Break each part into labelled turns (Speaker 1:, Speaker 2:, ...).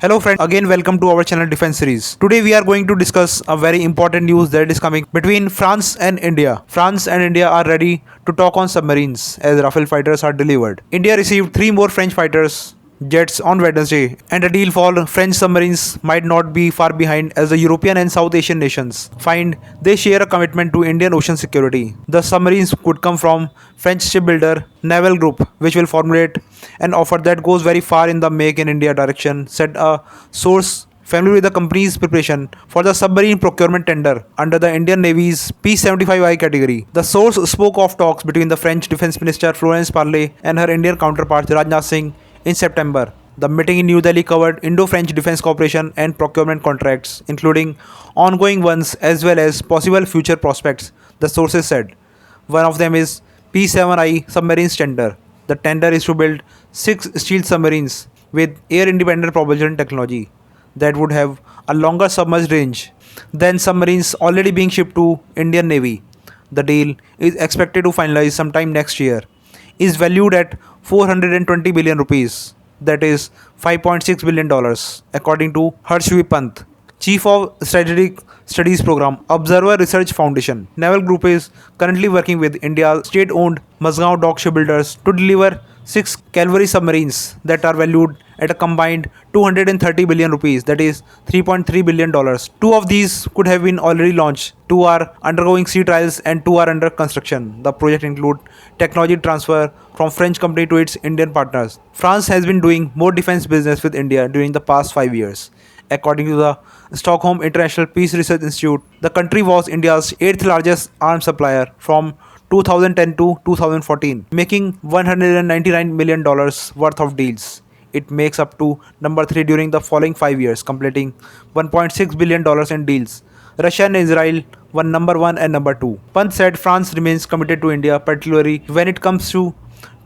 Speaker 1: Hello friends, again welcome to our channel Defense Series. Today we are going to discuss a very important news that is coming between France and India. France and India are ready to talk on submarines as Rafale fighters are delivered. India received 3 more French fighters jets on Wednesday, and a deal for French submarines might not be far behind as the European and South Asian nations find they share a commitment to Indian ocean security. The submarines could come from French shipbuilder Naval Group, which will formulate an offer that goes very far in the Make in India direction, said a source familiar with the company's preparation for the submarine procurement tender under the Indian Navy's P-75I category. The source spoke of talks between the French Defense Minister Florence Parly and her Indian counterpart Rajnath Singh in September. The meeting in New Delhi covered Indo-French defense cooperation and procurement contracts, including ongoing ones as well as possible future prospects, the sources said. One of them is P-7I submarines tender. The tender is to build 6 stealth submarines with air-independent propulsion technology that would have a longer submerged range than submarines already being shipped to Indian Navy. The deal is expected to finalize sometime next year. Is valued at 420 billion rupees, that is $5.6 billion, according to Harshvi Pant, Chief of Strategic Studies Program, Observer Research Foundation. Naval Group is currently working with India's state-owned Mazgaon dock shipbuilders to deliver 6 cavalry submarines that are valued at a combined 230 billion rupees, that is $3.3 billion. 2 of these could have been already launched, 2 are undergoing sea trials and 2 are under construction. The project include technology transfer from French company to its Indian partners. France has been doing more defense business with India during the past 5 years. According to the Stockholm International Peace Research Institute, the country was India's 8th largest arms supplier from 2010 to 2014, making $199 million worth of deals. It makes up to number 3 during the following 5 years, completing $1.6 billion in deals. Russia and Israel were number 1 and number 2. Pant said France remains committed to India, particularly when it comes to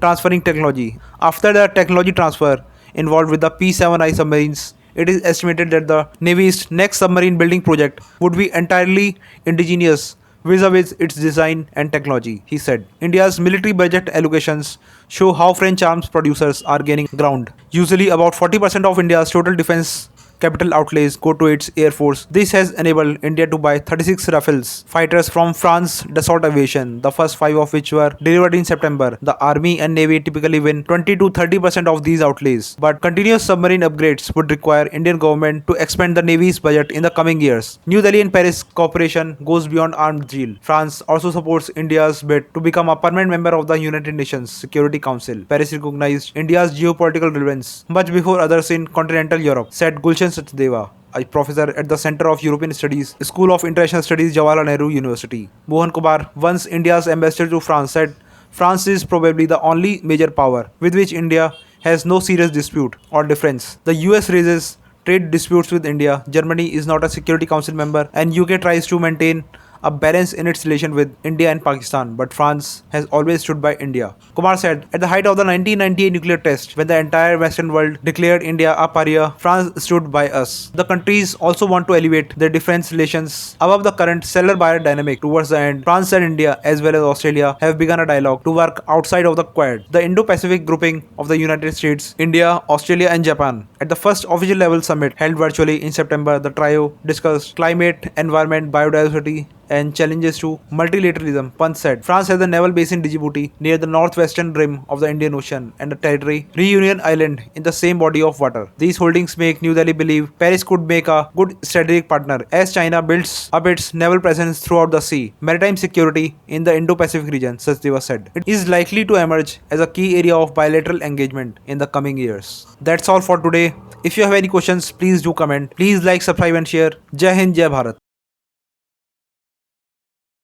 Speaker 1: transferring technology. After the technology transfer involved with the P-7I submarines, it is estimated that the Navy's next submarine building project would be entirely indigenous vis-a-vis its design and technology, he said. India's military budget allocations show how French arms producers are gaining ground. Usually about 40% of India's total defense capital outlays go to its air force. This has enabled India to buy 36 Rafales fighters from France Dassault Aviation, the first 5 of which were delivered in September. The Army and Navy typically win 20 to 30% of these outlays, but continuous submarine upgrades would require Indian government to expand the Navy's budget in the coming years. New Delhi and Paris cooperation goes beyond arms deal. France also supports India's bid to become a permanent member of the United Nations Security Council. Paris recognized India's geopolitical relevance much before others in continental Europe, said Gulshan Sachdeva, a professor at the Center of European Studies, School of International Studies, Jawaharlal Nehru University. Mohan Kumar, once India's ambassador to France, said France is probably the only major power with which India has no serious dispute or difference. The US raises trade disputes with India. Germany is not a Security Council member, and UK tries to maintain a balance in its relation with India and Pakistan, but France has always stood by India. Kumar said, at the height of the 1998 nuclear test, when the entire Western world declared India a pariah, France stood by us. The countries also want to elevate their defense relations above the current seller-buyer dynamic. Towards the end, France and India, as well as Australia, have begun a dialogue to work outside of the Quad, the Indo-Pacific grouping of the United States, India, Australia and Japan. At the first official level summit held virtually in September, the trio discussed climate, environment, biodiversity, and challenges to multilateralism. Pant said, France has a naval base in Djibouti near the northwestern rim of the Indian Ocean and a territory, Reunion Island, in the same body of water. These holdings make New Delhi believe Paris could make a good strategic partner as China builds up its naval presence throughout the sea. Maritime security in the Indo-Pacific region, Sachdeva said, it is likely to emerge as a key area of bilateral engagement in the coming years. That's all for today. If you have any questions, please do comment. Please like, subscribe and share. Jai Hind, Jai Bharat.